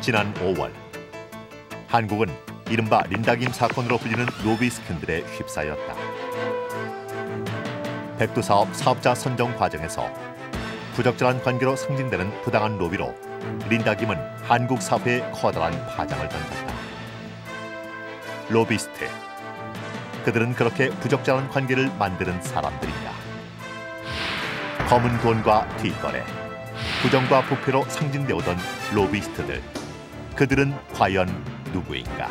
지난 5월 한국은 이른바 린다김 사건으로 불리는 로비 스캔들에 휩싸였다. 백두사업 사업자 선정 과정에서 부적절한 관계로 상징되는 부당한 로비로 린다김은 한국 사회에 커다란 파장을 던졌다. 로비스트, 그들은 그렇게 부적절한 관계를 만드는 사람들인가? 검은 돈과 뒷거래, 부정과 부패로 상징되어오던 로비스트들, 그들은 과연 누구인가?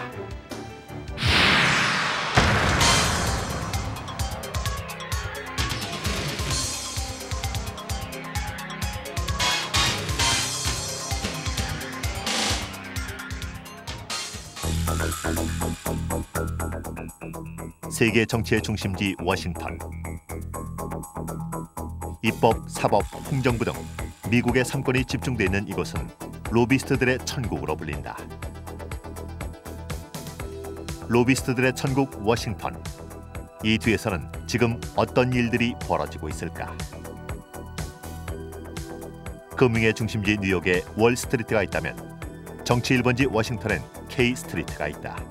세계 정치의 중심지 워싱턴. 입법, 사법, 행정부 등 미국의 삼권이 집중돼 있는 이곳은 로비스트들의 천국으로 불린다. 로비스트들의 천국 워싱턴. 이 뒤에서는 지금 어떤 일들이 벌어지고 있을까? 금융의 중심지 뉴욕에 월스트리트가 있다면 정치 1번지 워싱턴엔 K스트리트가 있다.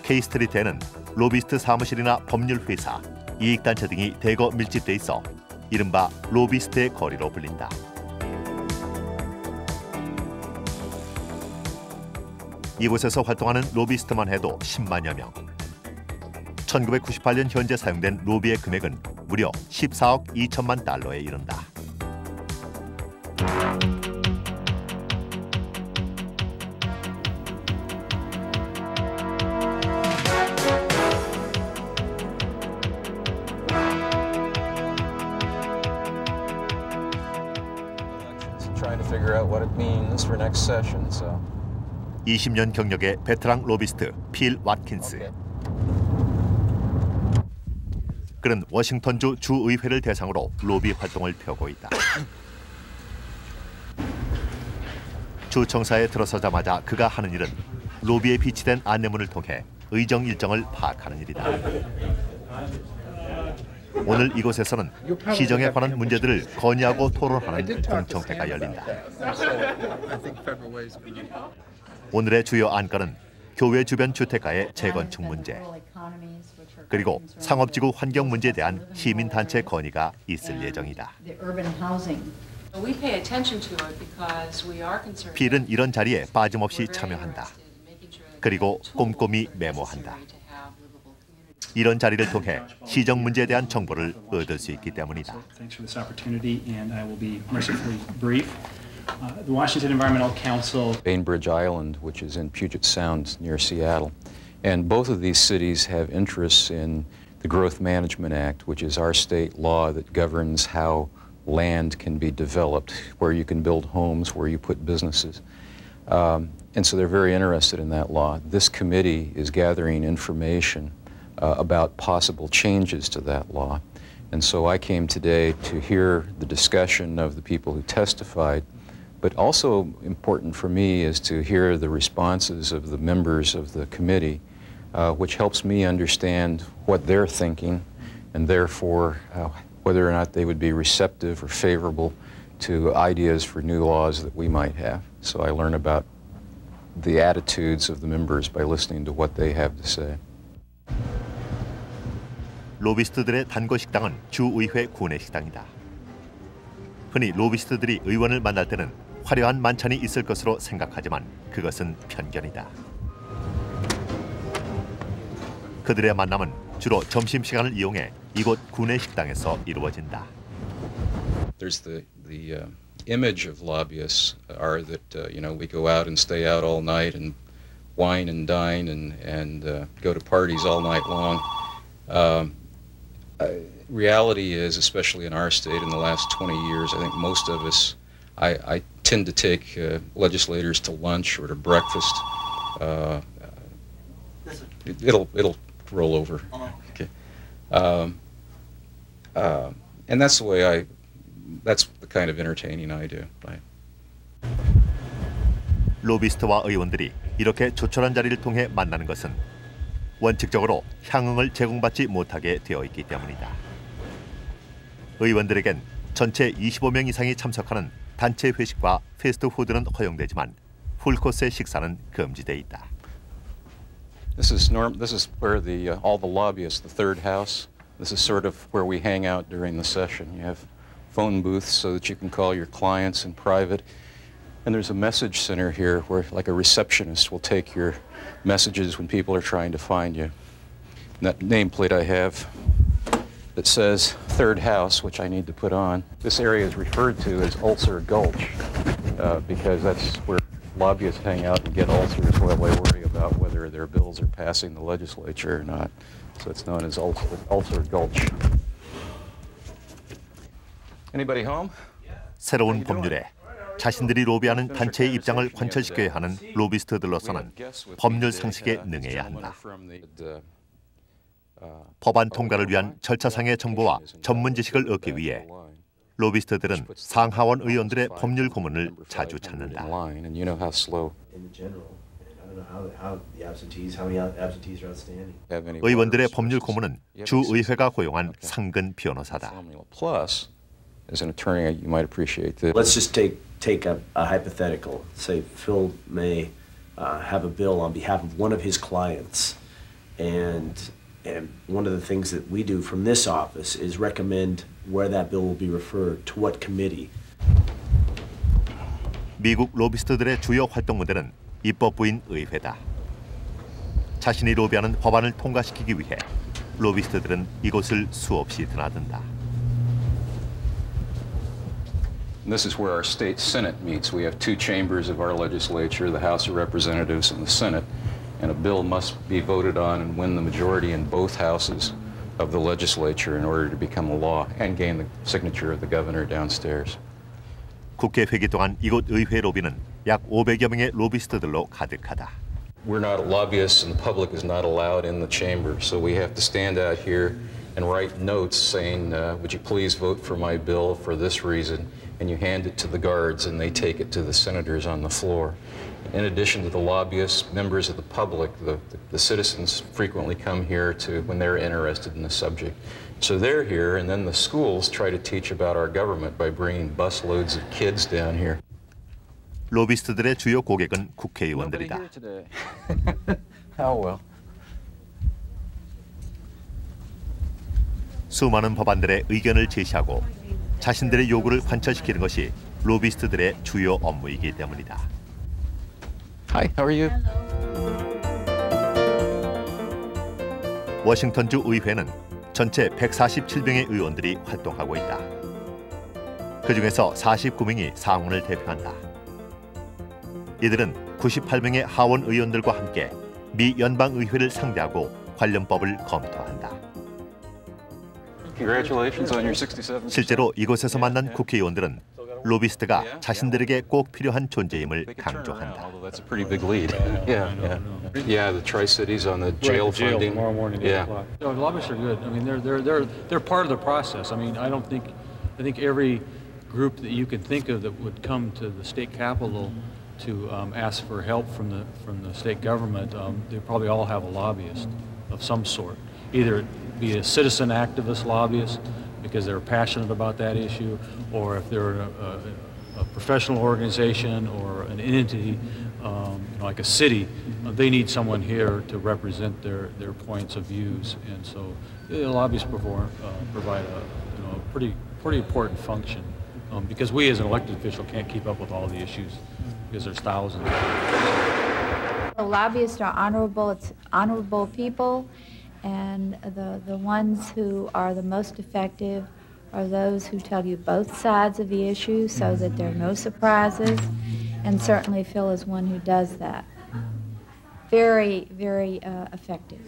K스트리트에는 로비스트 사무실이나 법률회사, 이익단체 등이 대거 밀집돼 있어 이른바 로비스트의 거리로 불린다. 이곳에서 활동하는 로비스트만 해도 10만여 명. 1998년 현재 사용된 로비의 금액은 무려 14억 2천만 달러에 이른다. Trying to figure out what it means for next session, so. 20년 경력의 베테랑 로비스트 필 왓킨스. 그는 워싱턴주 주의회를 대상으로 로비 활동을 펴고 있다. 주청사에 들어서자마자 그가 하는 일은 로비에 비치된 안내문을 통해 의정 일정을 파악하는 일이다. 오늘 이곳에서는 시정에 관한 문제들을 건의하고 토론하는 공청회가 열린다. 오늘의 주요 안건은 교회 주변 주택가의 재건축 문제, 그리고 상업지구 환경 문제에 대한 시민단체 건의가 있을 예정이다. 필은 이런 자리에 빠짐없이 참여한다. 그리고 꼼꼼히 메모한다. 이런 자리를 통해 시정 문제에 대한 정보를 얻을 수 있기 때문이다. The Washington Environmental Council. Bainbridge Island, which is in Puget Sound near Seattle. And both of these cities have interests in the Growth Management Act, which is our state law that governs how land can be developed, where you can build homes, where you put businesses. And so they're very interested in that law. This committee is gathering information about possible changes to that law. And so I came today to hear the discussion of the people who testified. But also important for me is to hear the responses of the members of the committee, which helps me understand what they're thinking, and therefore whether or not they would be receptive or favorable to ideas for new laws that we might have. So I learn about the attitudes of the members by listening to what they have to say. 로비스트들의 단골 식당은 주의회 구내 식당이다. 흔히 로비스트들이 의원을 만날 때는 화려한 만찬이 있을 것으로 생각하지만 그것은 편견이다. 그들의 만남은 주로 점심시간을 이용해 이곳 구내 식당에서 이루어진다. There's the image of lobbyists are that we go out and stay out all night and wine and dine and go to parties all night long. Reality is, especially in our state in the last 20 years, I think most of us, I tend to take legislators to lunch or to breakfast. It'll roll over. Okay. And that's the way that's the kind of entertaining I do. 로비스트와 의원들이 이렇게 조촐한 자리를 통해 만나는 것은 원칙적으로 향응을 제공받지 못하게 되어 있기 때문이다. 의원들에겐 전체 25명 이상이 참석하는 단체 회식과 패스트푸드는 허용되지만 풀코스의 식사는 금지돼 있다. This is where all the lobbyists, the third house. This is sort of where we hang out during the session. You have phone booths so that you can call your clients in private. And there's a message center here where like a receptionist will take your messages when people are trying to find you. And that nameplate I have that says third house, which I need to put on. This area is referred to as Ulcer Gulch because that's where lobbyists hang out and get ulcers while they worry about whether their bills are passing the legislature or not. So it's known as Ulcer Gulch. Anybody home? 새로운 법률에 자신들이 로비하는 단체의 입장을 관철시켜야 하는 로비스트들로서는 법률 상식에 능해야 한다. 법안 통과를 위한 절차상의 정보와 전문 지식을 얻기 위해 로비스트들은 상하원 의원들의 법률 고문을 자주 찾는다. 의원들의 법률 고문은 주 의회가 고용한 상근 변호사다. As an attorney, you might appreciate this. Let's just take a hypothetical. Say Phil may have a bill on behalf of one of his clients, and one of the things that we do from this office is recommend where that bill will be referred to what committee. 미국 로비스트들의 주요 활동 무대는 입법부인 의회다. 자신이 로비하는 법안을 통과시키기 위해 로비스트들은 이곳을 수없이 드나든다. This is where our state Senate meets. We have two chambers of our legislature, the House of Representatives and the Senate, and a bill must be voted on and win the majority in both houses of the legislature in order to become a law and gain the signature of the governor downstairs. 국회 회기 동안 이곳 의회 로비는 약 500여 명의 로비스트들로 가득하다. We're not lobbyists and the public is not allowed in the chamber, so we have to stand out here and write notes saying, would you please vote for my bill for this reason? And you hand it to the guards and they take it to the senators on the floor. In addition to the lobbyists, members of the public, the citizens frequently come here when they're interested in the subject. So they're here, and then the schools try to teach about our government by bringing busloads of kids down here. 로비스트들의 주요 고객은 국회의원들이다. How well? 수많은 법안들의 의견을 제시하고 자신들의 요구를 관철시키는 것이 로비스트들의 주요 업무이기 때문이다. Hi, how are you? 워싱턴주 의회는 전체 147명의 의원들이 활동하고 있다. 그중에서 49명이 상원을 대표한다. 이들은 98명의 하원 의원들과 함께 미 연방의회를 상대하고 관련법을 검토한다. Congratulations on your 67. 실제로 이곳에서 만난 국회의원들은 로비스트가 자신들에게 꼭 필요한 존재임을 강조한다. That's a pretty big lead. Yeah, the Tri-Cities on the jail funding. Tomorrow morning, 8 o'clock. No, lobbyists are good. I mean, they're part of the process. I mean, I think every group that you can think of that would come to the state capitol to ask for help from the state government, they probably all have a lobbyist of some sort. Either be a citizen activist lobbyist because they're passionate about that issue, or if they're a professional organization or an entity, like a city, they need someone here to represent their points of views, and so lobbyists provide a pretty important function because we as an elected official can't keep up with all the issues because there's thousands. Lobbyists are honorable people. And the ones who are the most effective are those who tell you both sides of the issue so that there are no surprises. And certainly Phil is one who does that. Very, very effective.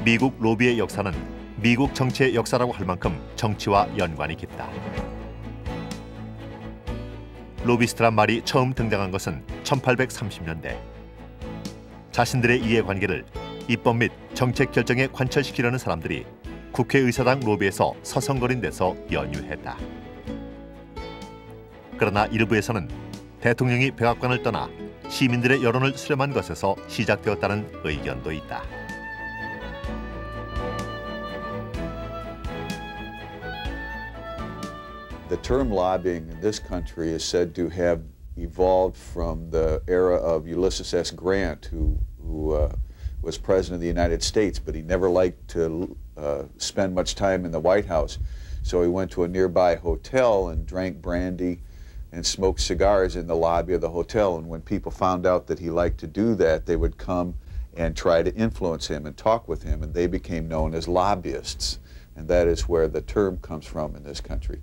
미국 로비의 역사는 미국 정치의 역사라고 할 만큼 정치와 연관이 깊다. 로비스트란 말이 처음 등장한 것은 1830년대. 자신들의 이해관계를 입법 및 정책 결정에 관철시키려는 사람들이 국회의사당 로비에서 서성거린 데서 연유했다. 그러나 일부에서는 대통령이 백악관을 떠나 시민들의 여론을 수렴한 것에서 시작되었다는 의견도 있다. The term lobbying in this country is said to have evolved from the era of Ulysses S. Grant, who was President of the United States, but he never liked to spend much time in the White House. So he went to a nearby hotel and drank brandy and smoked cigars in the lobby of the hotel. And when people found out that he liked to do that, they would come and try to influence him and talk with him, and they became known as lobbyists. And that is where the term comes from in this country.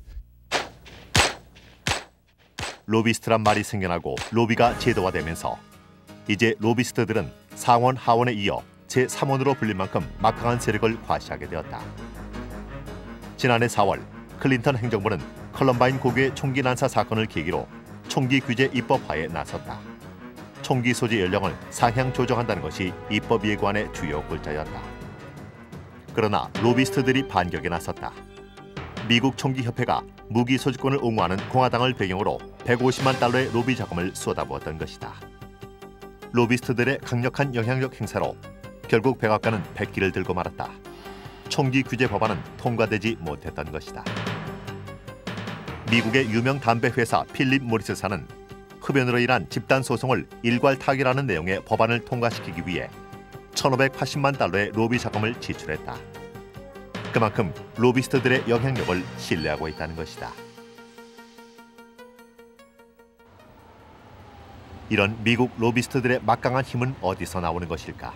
로비스트란 말이 생겨나고 로비가 제도화되면서 이제 로비스트들은 상원, 하원에 이어 제3원으로 불릴 만큼 막강한 세력을 과시하게 되었다. 지난해 4월 클린턴 행정부는 컬럼바인 고교의 총기 난사 사건을 계기로 총기 규제 입법화에 나섰다. 총기 소지 연령을 상향 조정한다는 것이 입법 예고안의 주요 골자였다. 그러나 로비스트들이 반격에 나섰다. 미국 총기협회가 무기 소지권을 옹호하는 공화당을 배경으로 150만 달러의 로비 자금을 쏟아부었던 것이다. 로비스트들의 강력한 영향력 행사로 결국 백악관은 백기를 들고 말았다. 총기 규제 법안은 통과되지 못했던 것이다. 미국의 유명 담배 회사 필립 모리스사는 흡연으로 인한 집단 소송을 일괄 타결하는 내용의 법안을 통과시키기 위해 1,580만 달러의 로비 자금을 지출했다. 그만큼 로비스트들의 영향력을 신뢰하고 있다는 것이다. 이런 미국 로비스트들의 막강한 힘은 어디서 나오는 것일까?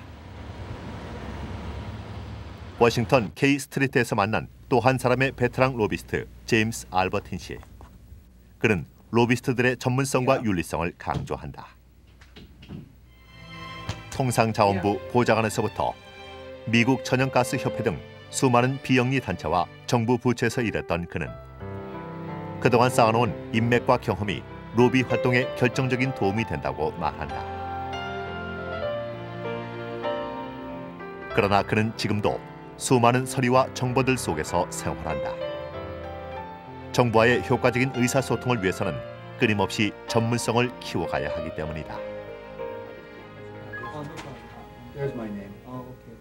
워싱턴 K 스트리트에서 만난 또 한 사람의 베테랑 로비스트 제임스 알버틴 씨. 그는 로비스트들의 전문성과 윤리성을 강조한다. 통상자원부 보좌관에서부터 미국 천연가스 협회 등 수많은 비영리 단체와 정부 부처에서 일했던 그는 그동안 쌓아놓은 인맥과 경험이 로비 활동에 결정적인 도움이 된다고 말한다. 그러나 그는 지금도 수많은 서류와 정보들 속에서 생활한다. 정부와의 효과적인 의사소통을 위해서는 끊임없이 전문성을 키워가야 하기 때문이다. There's my name. Oh, okay.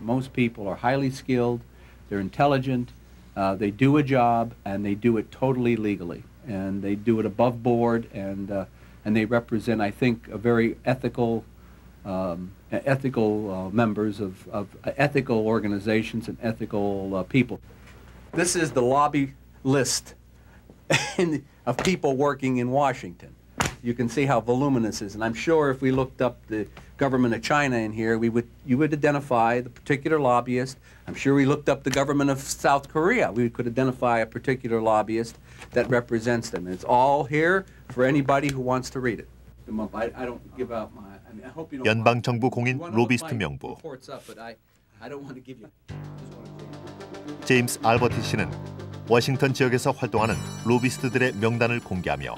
Most people are highly skilled, they're intelligent, they do a job, and they do it totally legally. And they do it above board, and they represent, I think, a very ethical members of ethical organizations and ethical people. This is the lobby list of people working in Washington. You can see how voluminous it is, and I'm sure if we looked up the government of China in here, you would identify the particular lobbyist. I'm sure we looked up the government of South Korea, we could identify a particular lobbyist that represents them. And it's all here for anybody who wants to read it. I don't give out my. I mean, I hope you don't. 연방 정부 공인 로비스트 명부. 제임스 알버틴 씨는 워싱턴 지역에서 활동하는 로비스트들의 명단을 공개하며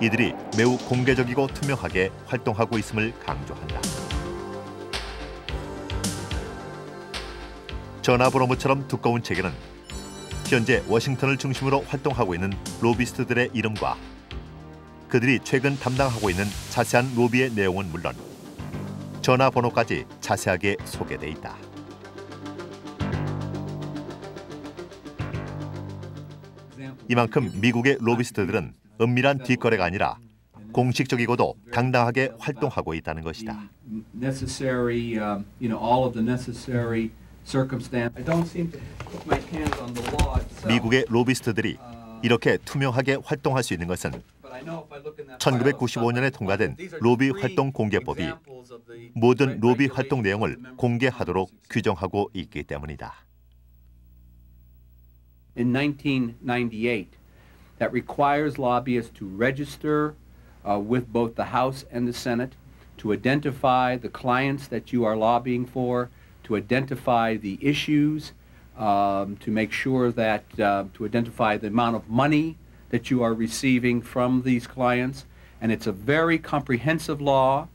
이들이 매우 공개적이고 투명하게 활동하고 있음을 강조한다. 전화번호처럼 두꺼운 책에는 현재 워싱턴을 중심으로 활동하고 있는 로비스트들의 이름과 그들이 최근 담당하고 있는 자세한 로비의 내용은 물론 전화번호까지 자세하게 소개돼 있다. 이만큼 미국의 로비스트들은 은밀한 뒷거래가 아니라 공식적이고도 당당하게 활동하고 있다는 것이다. 미국의 로비스트들이 이렇게 투명하게 활동할 수 있는 것은 1995년에 통과된 로비 활동 공개법이 모든 로비 활동 내용을 공개하도록 규정하고 있기 때문이다. In 1998, that requires lobbyists to register with both the House and the Senate, to identify the clients that you are lobbying for, to identify the issues, to make sure that, to identify the amount of money that you are receiving from these clients. And it's a very comprehensive law.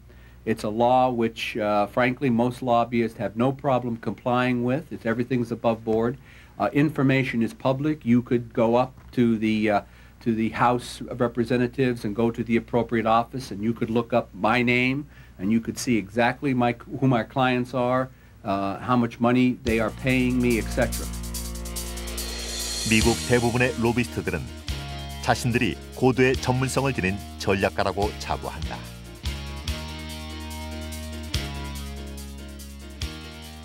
It's a law which, frankly, most lobbyists have no problem complying with. Everything's above board. Information is public. You could go up to the House of Representatives and go to the appropriate office, and you could look up my name, and you could see exactly who my clients are, how much money they are paying me, etc. 미국 대부분의 로비스트들은 자신들이 고도의 전문성을 지닌 전략가라고 자부한다.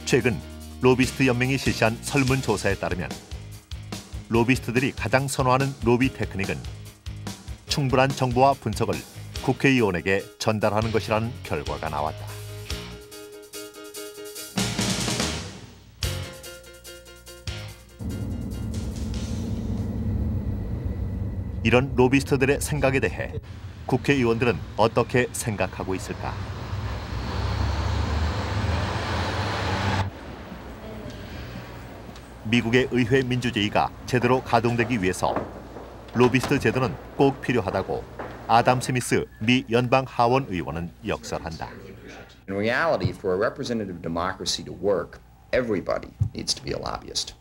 최근 로비스트 연맹이 실시한 설문조사에 따르면 로비스트들이 가장 선호하는 로비 테크닉은 충분한 정보와 분석을 국회의원에게 전달하는 것이라는 결과가 나왔다. 이런 로비스트들의 생각에 대해 국회의원들은 어떻게 생각하고 있을까? 미국의 의회 민주주의가 제대로 가동되기 위해서 로비스트 제도는 꼭 필요하다고 아담 스미스 미 연방 하원 의원은 역설한다. In reality, for a representative democracy to work, everybody needs to be a lobbyist.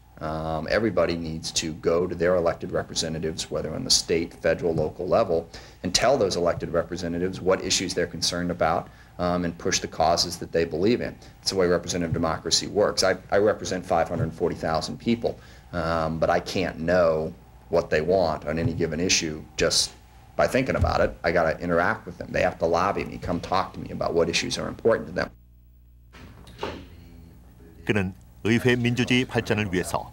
Everybody needs to go to their elected representatives, whether on the state, federal, local level, and tell those elected representatives what issues they're concerned about and push the causes that they believe in. It's the way representative democracy works. I represent 540,000 people, but I can't know what they want on any given issue just by thinking about it. I got to interact with them. They have to lobby me, come talk to me about what issues are important to them. 그는 의회 민주주의 발전을 위해서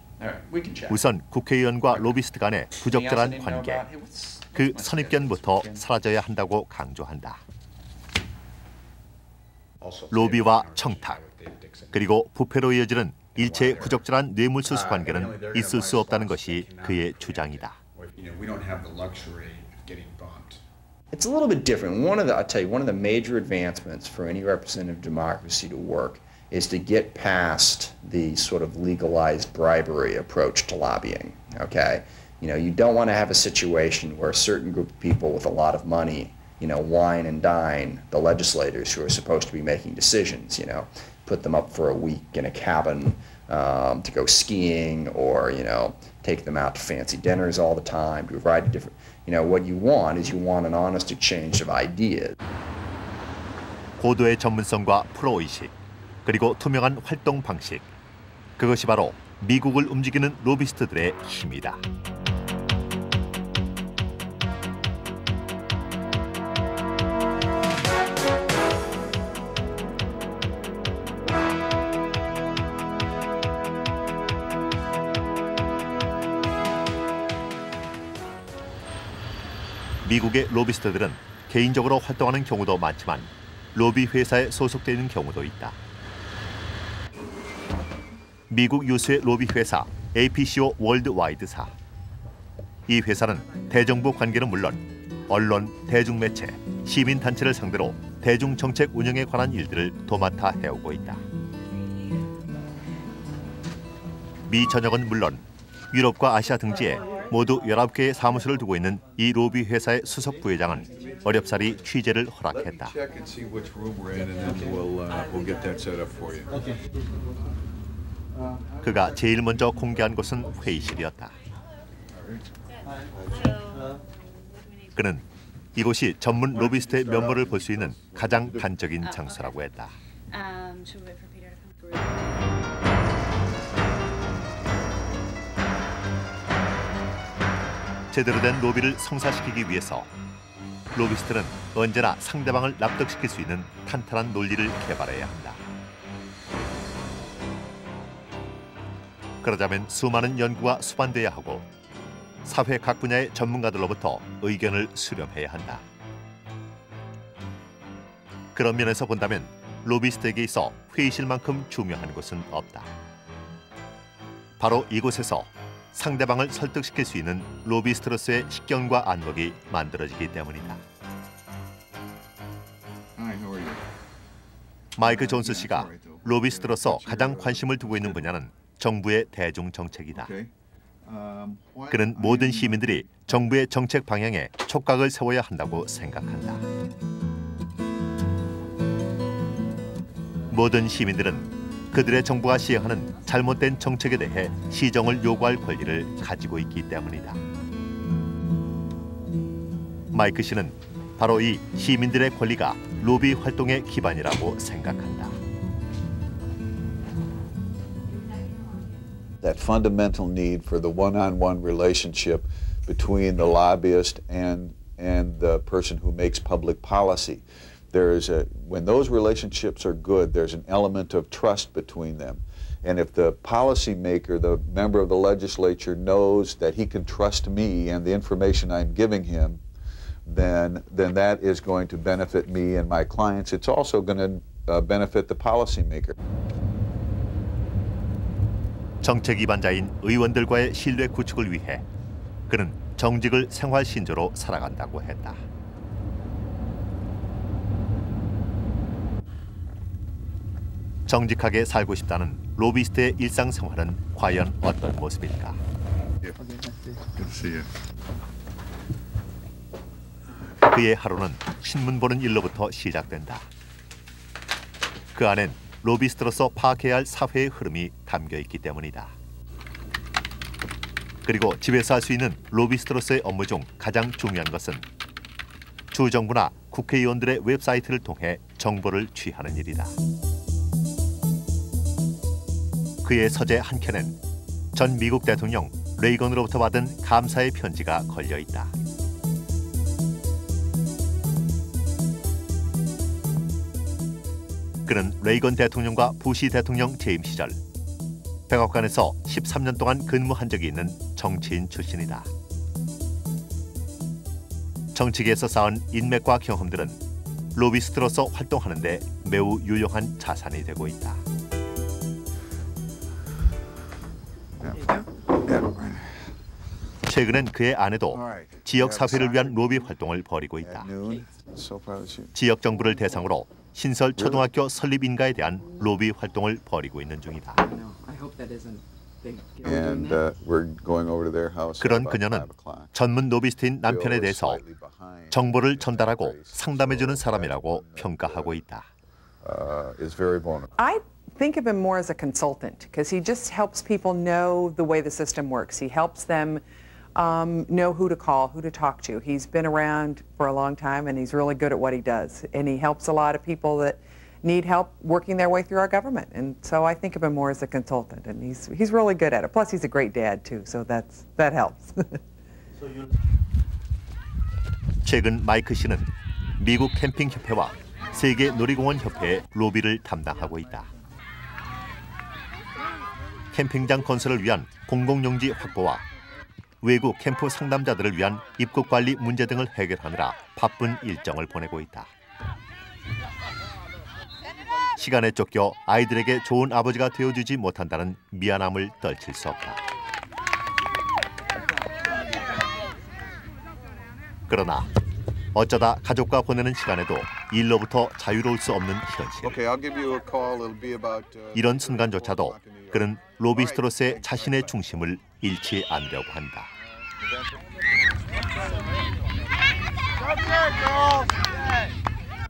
우선 국회의원과 로비스트 간의 부적절한 관계, 그 선입견부터 사라져야 한다고 강조한다. 로비와 청탁, 그리고 부패로 이어지는 일체의 부적절한 뇌물수수 관계는 있을 수 없다는 것이 그의 주장이다. It's a little bit different. I'll tell you, one of the major advancements for any representative democracy to work is to get past the sort of legalized bribery approach to lobbying, okay? You don't want to have a situation where a certain group of people with a lot of money, wine and dine the legislators who are supposed to be making decisions, put them up for a week in a cabin to go skiing or, take them out to fancy dinners all the time, to provide a different, what you want is an honest exchange of ideas. 고도의 전문성과 프로의식, 그리고 투명한 활동 방식, 그것이 바로 미국을 움직이는 로비스트들의 힘이다. 미국의 로비스트들은 개인적으로 활동하는 경우도 많지만 로비 회사에 소속되어 있는 경우도 있다. 미국 유수의 로비 회사 APCO 월드와이드사. 이 회사는 대정부 관계는 물론 언론, 대중매체, 시민단체를 상대로 대중정책 운영에 관한 일들을 도맡아 해오고 있다. 미 전역은 물론 유럽과 아시아 등지에 모두 19개의 사무소를 두고 있는 이 로비 회사의 수석 부회장은 어렵사리 취재를 허락했다. 그가 제일 먼저 공개한 곳은 회의실이었다. 그는 이곳이 전문 로비스트의 면모를 볼 수 있는 가장 단적인 장소라고 했다. 제대로 된 로비를 성사시키기 위해서 로비스트는 언제나 상대방을 납득시킬 수 있는 탄탄한 논리를 개발해야 한다. 그러자면 수많은 연구가 수반돼야 하고 사회 각 분야의 전문가들로부터 의견을 수렴해야 한다. 그런 면에서 본다면 로비스트에게 있어 회의실만큼 중요한 것은 없다. 바로 이곳에서 상대방을 설득시킬 수 있는 로비스트로서의 식견과 안목이 만들어지기 때문이다. 마이크 존스 씨가 로비스트로서 가장 관심을 두고 있는 분야는 정부의 대중정책이다. 그는 모든 시민들이 정부의 정책 방향에 촉각을 세워야 한다고 생각한다. 모든 시민들은 그들의 정부가 시행하는 잘못된 정책에 대해 시정을 요구할 권리를 가지고 있기 때문이다. 마이크 씨는 바로 이 시민들의 권리가 로비 활동의 기반이라고 생각한다. that fundamental need for the one-on-one relationship between the lobbyist and the person who makes public policy. When those relationships are good, there's an element of trust between them. And if the policymaker, the member of the legislature, knows that he can trust me and the information I'm giving him, then that is going to benefit me and my clients. It's also going to benefit the policymaker. 정책 위반자인 의원들과의 신뢰 구축을 위해 그는 정직을 생활 신조로 살아간다고 했다. 정직하게 살고 싶다는 로비스트의 일상생활은 과연 어떤 모습일까? 그의 하루는 신문 보는 일로부터 시작된다. 그 안엔 로비스트로서 파악해야 할 사회의 흐름이 담겨 있기 때문이다. 그리고 집에서 할 수 있는 로비스트로서의 업무 중 가장 중요한 것은 주 정부나 국회의원들의 웹사이트를 통해 정보를 취하는 일이다. 그의 서재 한 켠엔 전 미국 대통령 레이건으로부터 받은 감사의 편지가 걸려 있다. 그는 레이건 대통령과 부시 대통령 재임 시절 백악관에서 13년 동안 근무한 적이 있는 정치인 출신이다. 정치계에서 쌓은 인맥과 경험들은 로비스트로서 활동하는 데 매우 유용한 자산이 되고 있다. 최근엔 그의 아내도 지역 사회를 위한 로비 활동을 벌이고 있다. 지역 정부를 대상으로 신설 초등학교 설립 인가에 대한 로비 활동을 벌이고 있는 중이다. 그런 그녀는 전문 로비스트인 남편에 대해서 정보를 전달하고 상담해주는 사람이라고 평가하고 있다. I think of him more as a consultant because he just helps people know the way the system works. He helps them know who to call, who to talk to. He's been around for a long time and he's really good at what he does. And he helps a lot of people that need help working their way through our government. And so I think of him more as a consultant, and he's really good at it. Plus he's a great dad too, so that helps. 최근 마이크 씨는 미국 캠핑 협회와 세계 놀이공원 협회의 로비를 담당하고 있다. 캠핑장 건설을 위한 공공용지 확보와 외국 캠프 상담자들을 위한 입국 관리 문제 등을 해결하느라 바쁜 일정을 보내고 있다. 시간에 쫓겨 아이들에게 좋은 아버지가 되어주지 못한다는 미안함을 떨칠 수 없다. 그러나 어쩌다 가족과 보내는 시간에도 일로부터 자유로울 수 없는 현실. 이런 순간조차도 그는 로비스트로서의 자신의 중심을 잃지 않으려고 한다.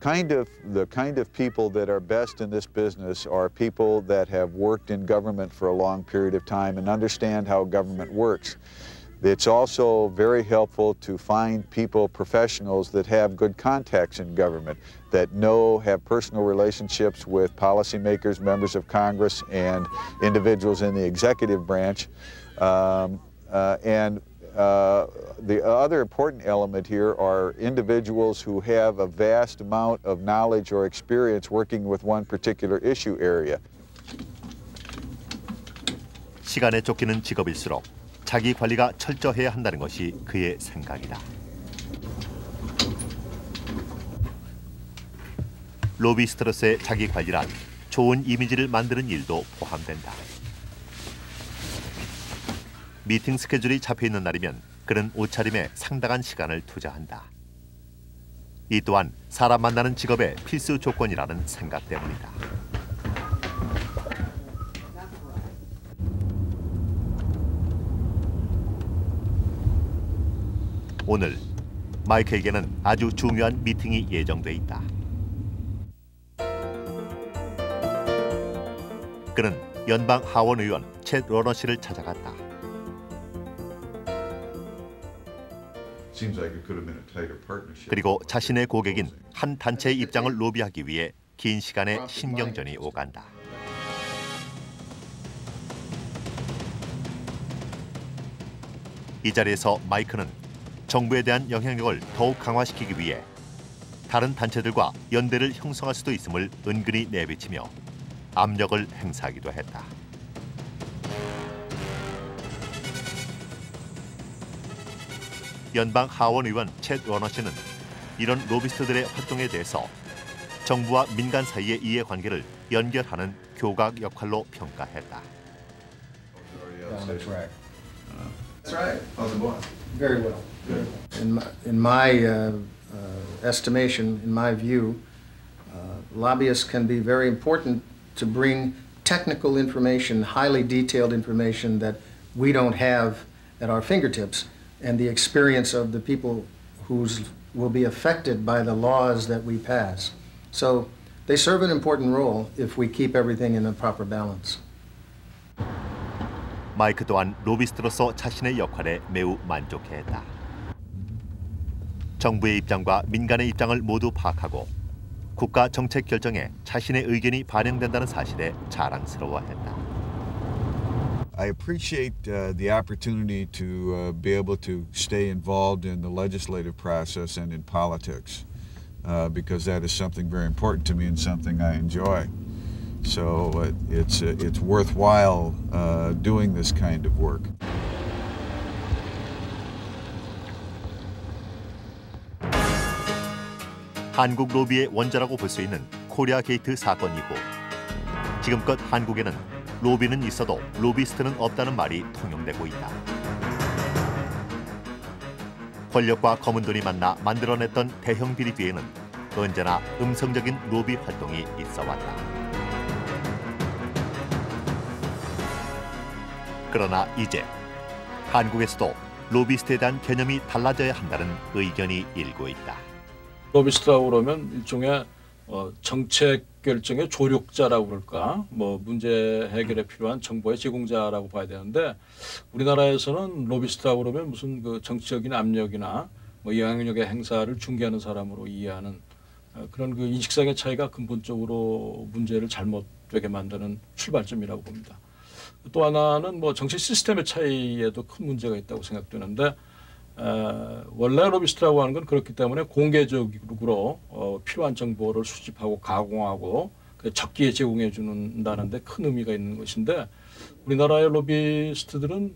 The kind of people that are best in this business are people that have worked in government for a long period of time and understand how government works. It's also very helpful to find people, professionals that have good contacts in government, that have personal relationships with policymakers, members of Congress, and individuals in the executive branch. The other important element here are individuals who have a vast amount of knowledge or experience working with one particular issue area. 시간에 쫓기는 직업일수록 자기 관리가 철저해야 한다는 것이 그의 생각이다. 로비스트로서의 자기 관리란 좋은 이미지를 만드는 일도 포함된다. 미팅 스케줄이 잡혀있는 날이면 그는 옷차림에 상당한 시간을 투자한다. 이 또한 사람 만나는 직업의 필수 조건이라는 생각 때문이다. 오늘 마이크에게는 아주 중요한 미팅이 예정돼 있다. 그는 연방 하원 의원 챗 러너 씨를 찾아갔다. 그리고 자신의 고객인 한 단체의 입장을 로비하기 위해 긴 시간의 신경전이 오간다. 이 자리에서 마이크는 정부에 대한 영향력을 더욱 강화시키기 위해 다른 단체들과 연대를 형성할 수도 있음을 은근히 내비치며 압력을 행사하기도 했다. 연방 하원 의원 챗 워너 씨는 이런 로비스트들의 활동에 대해서 정부와 민간 사이의 이해관계를 연결하는 교각 역할로 평가했다. That's right. Very well. In my estimation, in my view, lobbyists can be very important to bring technical information, highly detailed information that we don't have at our fingertips, and the experience of the people who will be affected by the laws that we pass. So they serve an important role if we keep everything in a proper balance. 마이크 또한 로비스트로서 자신의 역할에 매우 만족해했다. 정부의 입장과 민간의 입장을 모두 파악하고 국가 정책 결정에 자신의 의견이 반영된다는 사실에 자랑스러워했다. I appreciate the opportunity to be able to stay involved in the legislative process and in politics because that is something very important to me and something I enjoy. So it's worthwhile doing this kind of work. 한국 로비의 원조라고 볼 수 있는 코리아 게이트 사건 이후 지금껏 한국에는 로비는 있어도 로비스트는 없다는 말이 통용되고 있다. 권력과 검은 돈이 만나 만들어냈던 대형 비리 뒤에는 언제나 음성적인 로비 활동이 있어왔다. 그러나 이제 한국에서도 로비스트에 대한 개념이 달라져야 한다는 의견이 일고 있다. 로비스트라고 그러면 일종의 정책 결정의 조력자라고 그럴까, 문제 해결에 필요한 정보의 제공자라고 봐야 되는데 우리나라에서는 로비스트라고 그러면 무슨 그 정치적인 압력이나 영향력의 행사를 중개하는 사람으로 이해하는 그런 그 인식상의 차이가 근본적으로 문제를 잘못되게 만드는 출발점이라고 봅니다. 또 하나는 정치 시스템의 차이에도 큰 문제가 있다고 생각되는데 원래 로비스트라고 하는 건 그렇기 때문에 공개적으로 필요한 정보를 수집하고 가공하고 적기에 제공해 준다는데 큰 의미가 있는 것인데 우리나라의 로비스트들은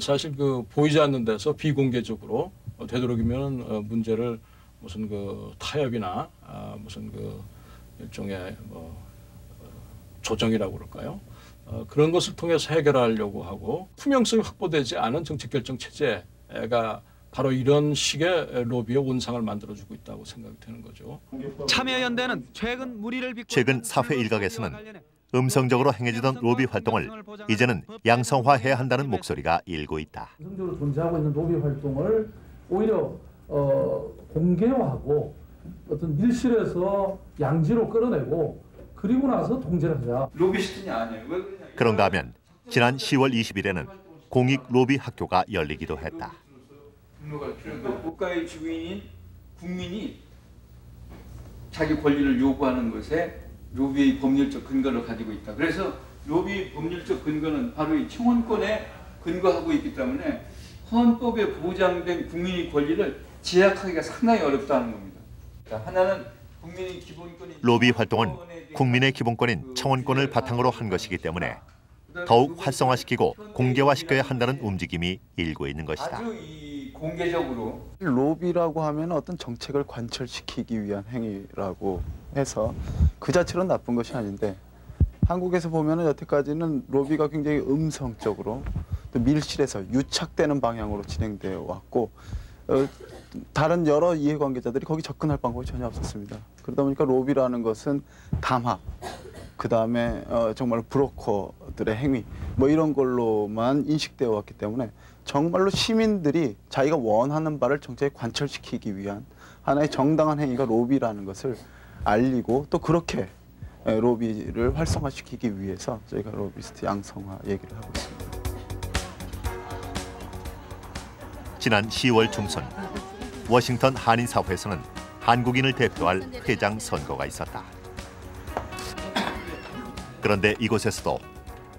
사실 그 보이지 않는 데서 비공개적으로 되도록이면 문제를 무슨 그 타협이나 무슨 그 일종의 조정이라고 그럴까요? 그런 것을 통해서 해결하려고 하고 투명성이 확보되지 않은 정책 결정 체제가 바로 이런 식의 로비의 온상을 만들어주고 있다고 생각이 되는 거죠. 참여연대는 최근 사회 일각에서는 음성적으로 행해지던 로비 활동을 이제는 양성화해야 한다는 목소리가 일고 있다. 음성적으로 존재하고 있는 로비 활동을 오히려 공개화하고 어떤 밀실에서 양지로 끌어내고 그리고 나서 통제를 하자. 로비스트냐 아니에요. 그런가 하면 지난 10월 20일에는 공익 로비 학교가 열리기도 했다. 국가의 주인인 국민이 자기 권리를 요구하는 것에 로비의 법률적 근거를 가지고 있다. 그래서 로비 법률적 근거는 바로 이 청원권에 근거하고 있기 때문에 헌법에 보장된 국민의 권리를 제약하기가 상당히 어렵다는 겁니다. 하나는 국민의 기본권이 로비 활동은 국민의 기본권인 청원권을 바탕으로 한 것이기 때문에 더욱 활성화시키고 공개화시켜야 한다는 움직임이 일고 있는 것이다. 아주 공개적으로 로비라고 하면 어떤 정책을 관철시키기 위한 행위라고 해서 그 자체로는 나쁜 것이 아닌데 한국에서 보면은 여태까지는 로비가 굉장히 음성적으로 또 밀실에서 유착되는 방향으로 진행되어 왔고 다른 여러 이해관계자들이 거기 접근할 방법이 전혀 없었습니다. 그러다 보니까 로비라는 것은 담합, 그 다음에 정말 브로커들의 행위 이런 걸로만 인식되어 왔기 때문에 정말로 시민들이 자기가 원하는 바를 정책에 관철시키기 위한 하나의 정당한 행위가 로비라는 것을 알리고 또 그렇게 로비를 활성화시키기 위해서 저희가 로비스트 양성화 얘기를 하고 있습니다. 지난 10월 중순 워싱턴 한인사회에서는 한국인을 대표할 회장 선거가 있었다. 그런데 이곳에서도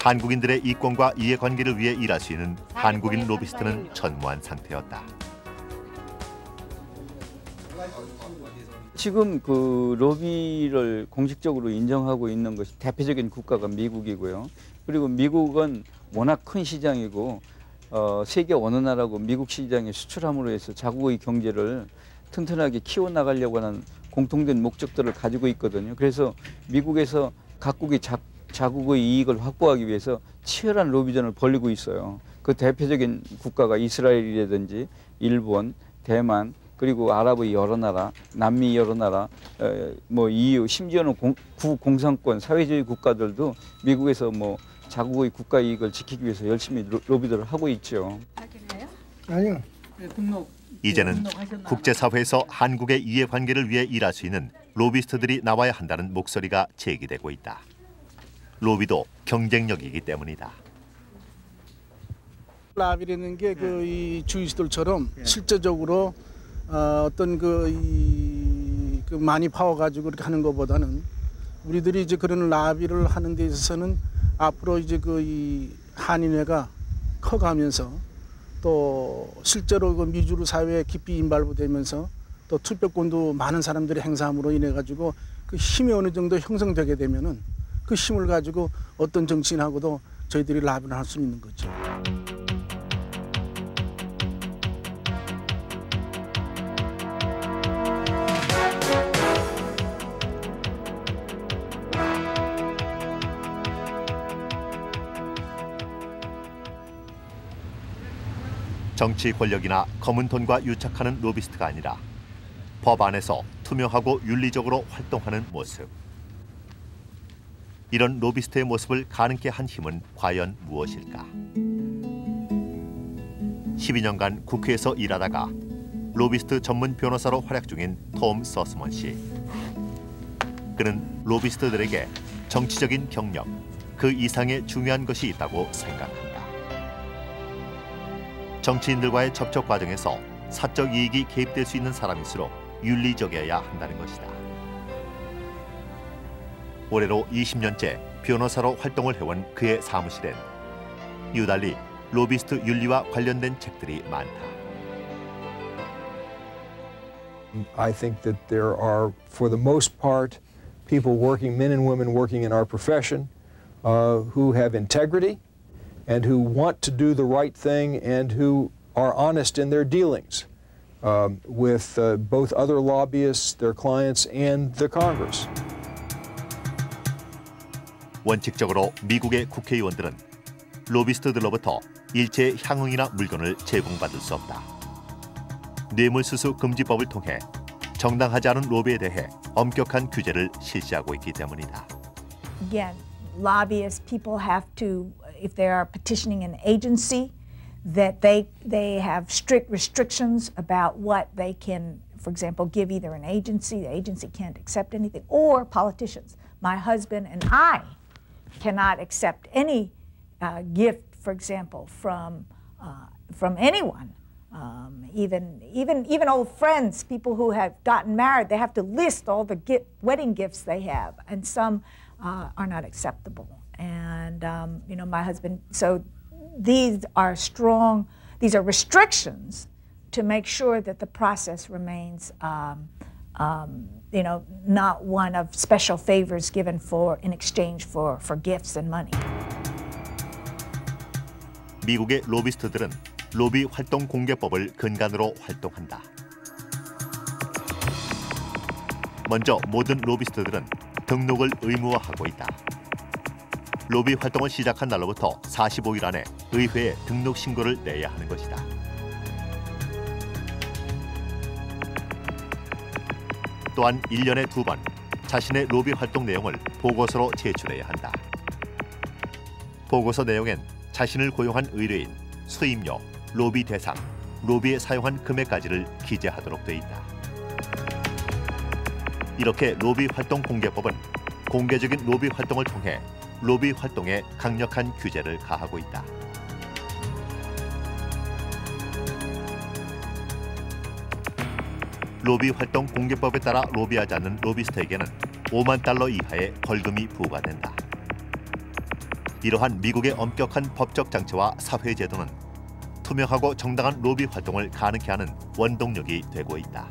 한국인들의 이권과 이해관계를 위해 일할 수 있는 한국인 로비스트는 전무한 상태였다. 지금 그 로비를 공식적으로 인정하고 있는 것이 대표적인 국가가 미국이고요. 그리고 미국은 워낙 큰 시장이고 세계 어느 나라고 미국 시장에 수출함으로 해서 자국의 경제를 튼튼하게 키워나가려고 하는 공통된 목적들을 가지고 있거든요. 그래서 미국에서 각국이 자국의 이익을 확보하기 위해서 치열한 로비전을 벌이고 있어요. 그 대표적인 국가가 이스라엘이라든지 일본, 대만, 그리고 아랍의 여러 나라, 남미 여러 나라, 뭐 EU, 심지어는 구공산권 사회주의 국가들도 미국에서 뭐 자국의 국가 이익을 지키기 위해서 열심히 로비들을 하고 있죠. 아니요. 이제는 국제사회에서 한국의 이해관계를 위해 일할 수 있는 로비스트들이 나와야 한다는 목소리가 제기되고 있다. 로비도 경쟁력이기 때문이다. 라비라는 게 그 이 주이스들처럼 실제적으로 어떤 그 많이 파워가지고 그렇게 하는 것보다는 우리들이 이제 그런 라비를 하는 데 있어서는 앞으로 이제 그 이 한인회가 커가면서 또 실제로 그 미주루 사회에 깊이 인발부되면서 또 투표권도 많은 사람들이 행사함으로 인해 가지고 그 힘이 어느 정도 형성되게 되면은 그 힘을 가지고 어떤 정치인하고도 저희들이 라비를 할 수 있는 거죠. 정치 권력이나 검은 돈과 유착하는 로비스트가 아니라 법 안에서 투명하고 윤리적으로 활동하는 모습. 이런 로비스트의 모습을 가능케 한 힘은 과연 무엇일까? 12년간 국회에서 일하다가 로비스트 전문 변호사로 활약 중인 톰 서스먼 씨. 그는 로비스트들에게 정치적인 경력, 그 이상의 중요한 것이 있다고 생각한다. 정치인들과의 접촉 과정에서 사적 이익이 개입될 수 있는 사람일수록 윤리적이어야 한다는 것이다. 올해로 20년째 변호사로 활동을 해온 그의 사무실엔 유달리 로비스트 윤리와 관련된 책들이 많다. I think that there are, for the most part, people working, men and women working in our profession, who have integrity and who want to do the right thing and who are honest in their dealings with both other lobbyists, their clients, and the Congress. 원칙적으로 미국의 국회의원들은 로비스트들로부터 일체의 향응이나 물건을 제공받을 수 없다. 뇌물수수 금지법을 통해 정당하지 않은 로비에 대해 엄격한 규제를 실시하고 있기 때문이다. Again, lobbyists, people have to, if they are petitioning an agency, that they have strict restrictions about what they can, for example, give either an agency, the agency can't accept anything, or politicians. My husband and I cannot accept any gift, for example, from anyone. Even old friends, people who have gotten married, they have to list all the wedding gifts they have, and some are not acceptable. And you know, my husband. So these are strong. These are restrictions to make sure that the process remains, you know, not one of special favors given in exchange for gifts and money. 미국의 로비스트들은 로비 활동 공개법을 근간으로 활동한다. 먼저 모든 로비스트들은 등록을 의무화하고 있다. 로비 활동을 시작한 날로부터 45일 안에 의회에 등록 신고를 내야 하는 것이다. 또한 1년에 2번 자신의 로비 활동 내용을 보고서로 제출해야 한다. 보고서 내용엔 자신을 고용한 의뢰인, 수임료, 로비 대상, 로비에 사용한 금액까지를 기재하도록 돼 있다. 이렇게 로비 활동 공개법은 공개적인 로비 활동을 통해 로비 활동에 강력한 규제를 가하고 있다. 로비 활동 공개법에 따라 로비하지 않는 로비스트에게는 5만 달러 이하의 벌금이 부과된다. 이러한 미국의 엄격한 법적 장치와 사회 제도는 투명하고 정당한 로비 활동을 가능케 하는 원동력이 되고 있다.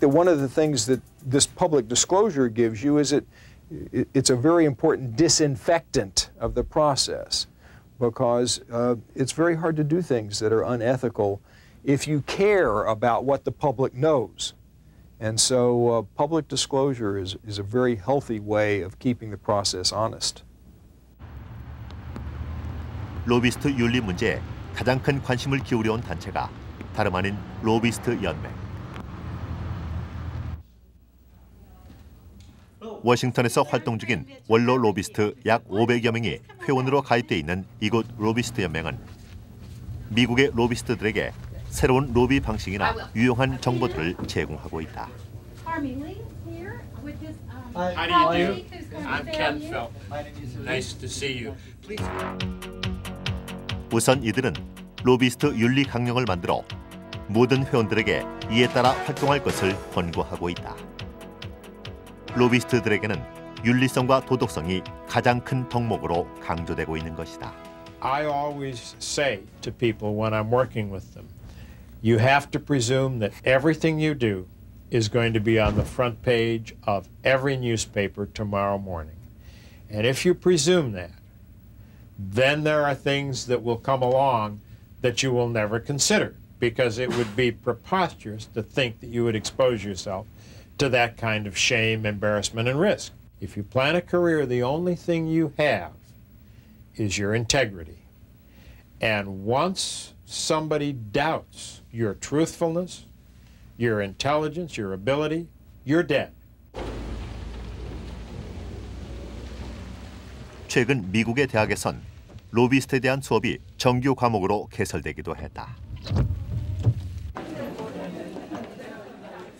One of the things that this public disclosure gives you is it's a very important disinfectant of the process, because it's very hard to do things that are unethical if you care about what the public knows. And so public disclosure is a very healthy way of keeping the process honest. 로비스트 윤리 문제에 가장 큰 관심을 기울여온 단체가 다름 아닌 로비스트 연맹. 워싱턴에서 활동 중인 원로 로비스트 약 500여 명이 회원으로 가입돼 있는 이곳 로비스트 연맹은 미국의 로비스트들에게 새로운 로비 방식이나 유용한 정보들을 제공하고 있다. How do you do? I'm Ken Phelps. Nice to see you. 우선 이들은 로비스트 윤리 강령을 만들어 모든 회원들에게 이에 따라 활동할 것을 권고하고 있다. 로비스트들에게는 윤리성과 도덕성이 가장 큰 덕목으로 강조되고 있는 것이다. I always say to people when I'm working with them, you have to presume that everything you do is going to be on the front page of every newspaper tomorrow morning. And if you presume that, then there are things that will come along that you will never consider, because it would be preposterous to think that you would expose yourself to that kind of shame, embarrassment, and risk. If you plan a career, the only thing you have is your integrity. And once somebody doubts your truthfulness, your intelligence, your ability, you're dead. 최근 미국의 대학에선 로비스트에 대한 수업이 정규 과목으로 개설되기도 했다.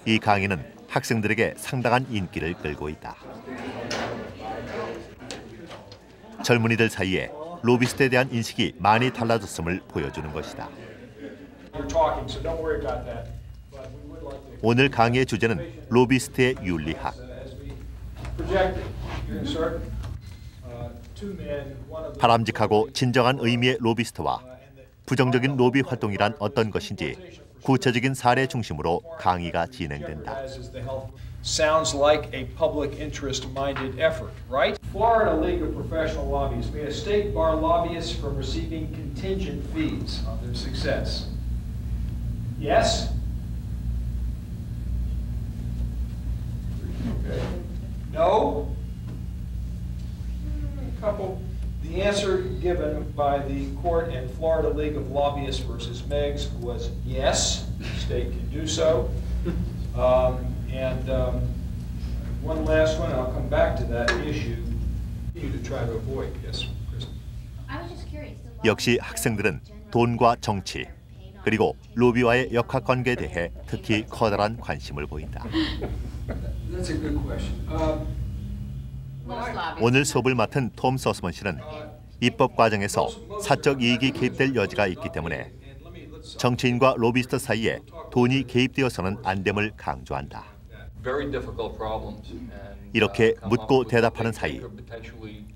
이 강의는 학생들에게 상당한 인기를 끌고 있다. 젊은이들 사이에 로비스트에 대한 인식이 많이 달라졌음을 보여주는 것이다. 오늘 강의의 주제는 로비스트의 윤리학. 바람직하고 진정한 의미의 로비스트와 부정적인 로비 활동이란 어떤 것인지 구체적인 사례 중심으로 강의가 진행된다. Sounds like a public interest-minded effort, right? Florida League of Professional Lobbyists may a state bar lobbyists from receiving contingent fees on their success. Yes? Okay. No? Couple. The answer given by the court in Florida League of Lobbyists versus Meggs was yes, the state can do so. One last one, I'll come back to that issue to try to avoid. Yes, Kristen. I was just curious. 역시 학생들은 돈과 정치, 그리고 로비와의 역학관계에 대해 특히 커다란 관심을 보인다. That's a good question. 오늘 수업을 맡은 톰 서스먼 씨는 입법 과정에서 사적 이익이 개입될 여지가 있기 때문에 정치인과 로비스트 사이에 돈이 개입되어서는 안 됨을 강조한다. 이렇게 묻고 대답하는 사이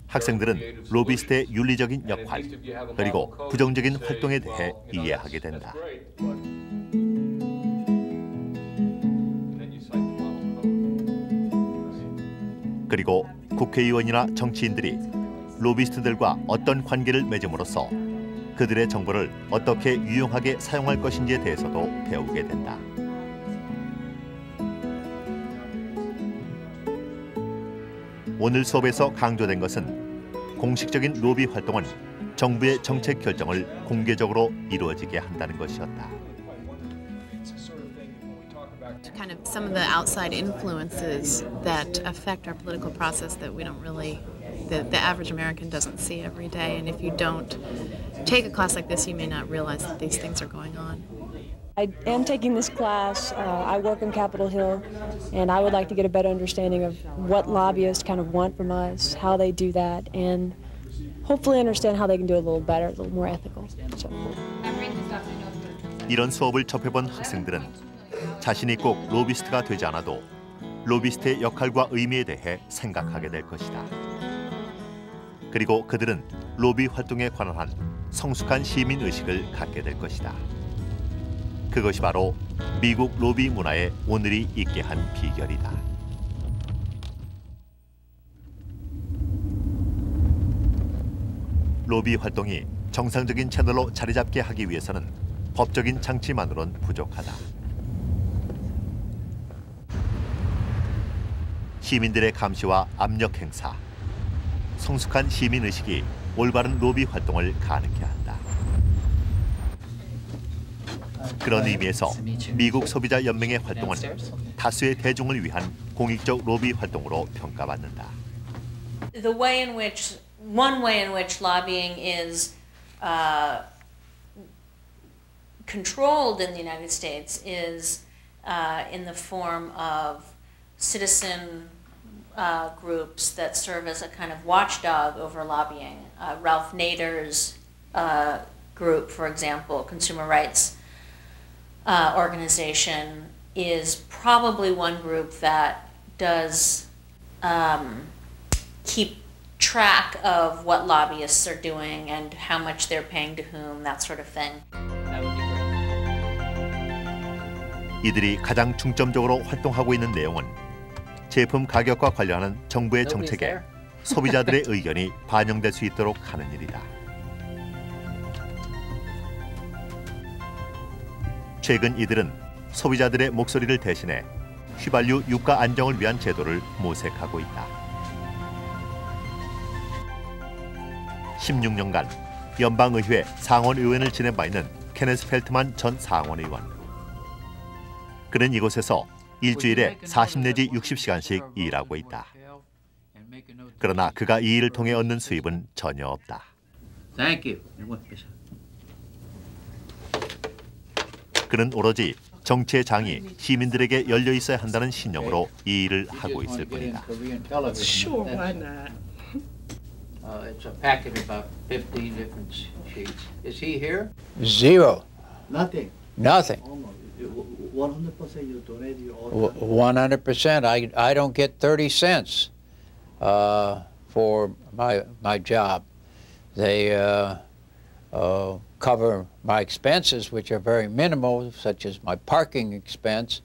학생들은 로비스트의 윤리적인 역할 그리고 부정적인 활동에 대해 이해하게 된다. 그리고 국회의원이나 정치인들이 로비스트들과 어떤 관계를 맺음으로써 그들의 정보를 어떻게 유용하게 사용할 것인지에 대해서도 배우게 된다. 오늘 수업에서 강조된 것은 공식적인 로비 활동은 정부의 정책 결정을 공개적으로 이루어지게 한다는 것이었다. Kind of some of the outside influences that affect our political process that we don't really, the average American doesn't see every day. And if you don't take a class like this, you may not realize that these things are going on. I am taking this class. I work on Capitol Hill, and I would like to get a better understanding of what lobbyists kind of want from us, how they do that, and hopefully understand how they can do it a little better, a little more ethical. So. 이런 수업을 접해본 학생들은 자신이 꼭 로비스트가 되지 않아도 로비스트의 역할과 의미에 대해 생각하게 될 것이다. 그리고 그들은 로비 활동에 관한 한 성숙한 시민 의식을 갖게 될 것이다. 그것이 바로 미국 로비 문화에 오늘이 있게 한 비결이다. 로비 활동이 정상적인 채널로 자리 잡게 하기 위해서는 법적인 장치만으론 부족하다. 시민들의 감시와 압력 행사, 성숙한 시민 의식이 올바른 로비 활동을 가능케 한다. 그런 의미에서 미국 소비자 연맹의 활동은 다수의 대중을 위한 공익적 로비 활동으로 평가받는다. One way in which lobbying is controlled in the United States is in the form of citizen groups that serve as a kind of watchdog over lobbying. Ralph Nader's group, for example, Consumer Rights Organization, is probably one group that does keep track of what lobbyists are doing and how much they're paying to whom, that sort of thing. 이들이 가장 중점적으로 활동하고 있는 내용은 제품 가격과 관련한 정부의 정책에 소비자들의 의견이 반영될 수 있도록 하는 일이다. 최근 이들은 소비자들의 목소리를 대신해 휘발유 유가 안정을 위한 제도를 모색하고 있다. 16년간 연방의회 상원의원을 지낸 바 있는 케네스 펠트만 전 상원의원. 그는 이곳에서 일주일에 40 내지 60시간씩 일하고 있다. 그러나 그가 이 일을 통해 얻는 수입은 전혀 없다. 그는 오로지 정치의 장이 시민들에게 열려 있어야 한다는 신념으로 이 일을 하고 있을 뿐이다. Sure, why not? It's a packet of about 15 different sheets. Is he here? Zero. Nothing. Nothing. 100% you donate your order? 100%. I don't get 30 cents for my job. They cover my expenses, which are very minimal, such as my parking expense.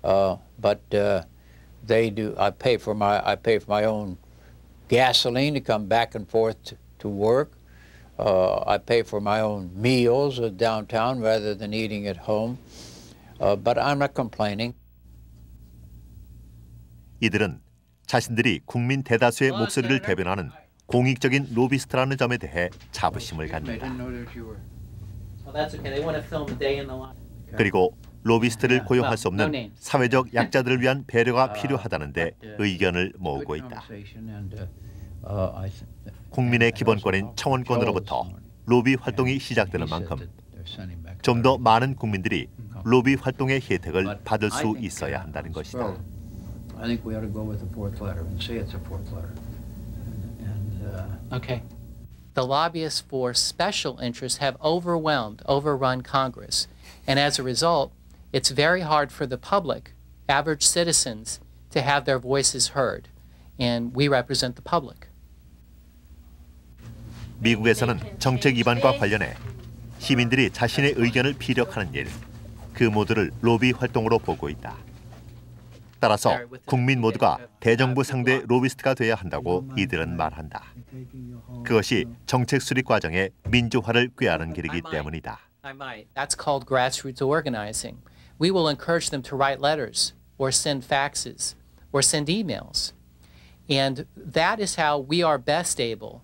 But they do. I pay for my own gasoline to come back and forth to work. I pay for my own meals downtown rather than eating at home. But I'm not complaining. 이들은 자신들이 국민 대다수의 목소리를 대변하는 공익적인 로비스트라는 점에 대해 자부심을 갖는다. 그리고 로비스트를 고용할 수 없는 사회적 약자들을 위한 배려가 필요하다는데 의견을 모으고 있다. 국민의 기본권인 청원권으로부터 로비 활동이 시작되는 만큼 좀 더 많은 국민들이 로비 활동의 혜택을 받을 수 있어야 한다는 것이다. Okay. The lobbyists for special interests have overrun Congress. And as a result, it's very hard for the public, average citizens, to have their voices heard. And we represent the public. 미국에서는 정책 위반과 관련해 시민들이 자신의 의견을 피력하는 일, 그 모두를 로비 활동으로 보고 있다. 따라서 국민 모두가 대정부 상대 로비스트가 돼야 한다고 이들은 말한다. 그것이 정책 수립 과정의 민주화를 꾀하는 길이기 때문이다. That's called grassroots organizing. We will encourage them to write letters or send faxes or send emails. And that is how we are best able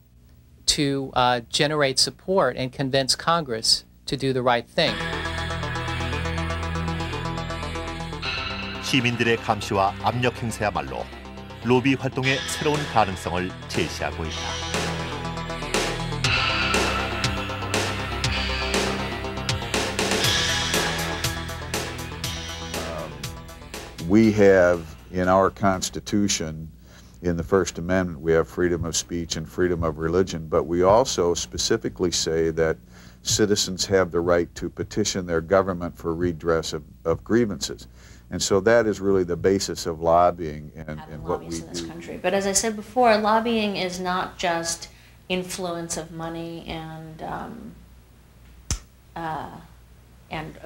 to generate support and convince Congress to do the right thing. 시민들의 감시와 압력 행사야말로 로비 활동의 새로운 가능성을 제시하고 있다. We have in our Constitution, in the First Amendment, we have freedom of speech and freedom of religion, but we also specifically say that citizens have the right to petition their government for redress of grievances. And so that is really the basis of lobbying and what we do. Country. But as I said before, lobbying is not just influence of money and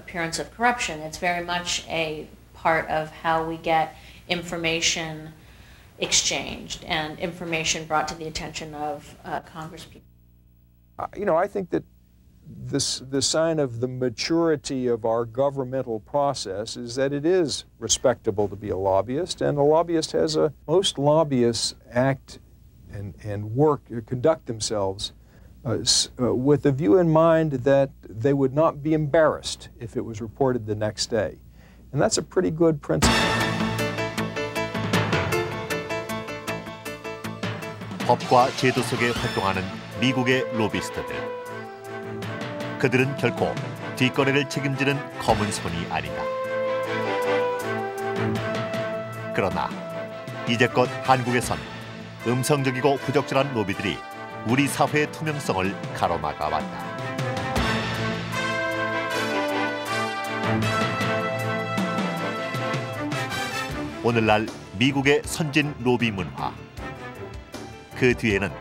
appearance of corruption. It's very much a part of how we get information exchanged and information brought to the attention of congresspeople. You know, I think that the sign of the maturity of our governmental process is that it is respectable to be a lobbyist, and a lobbyist has most lobbyists act and work, conduct themselves with the view in mind that they would not be embarrassed if it was reported the next day. And that's a pretty good principle. 법과 제도 속에 활동하는 미국의 로비스트들. 그들은 결코 뒷거래를 책임지는 검은 손이 아니다. 그러나 이제껏 한국에선 음성적이고 부적절한 로비들이 우리 사회의 투명성을 가로막아 왔다. 오늘날 미국의 선진 로비 문화. 그 뒤에는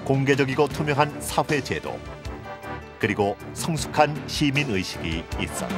공개적이고 투명한 사회 제도, 그리고 성숙한 시민 의식이 있었다.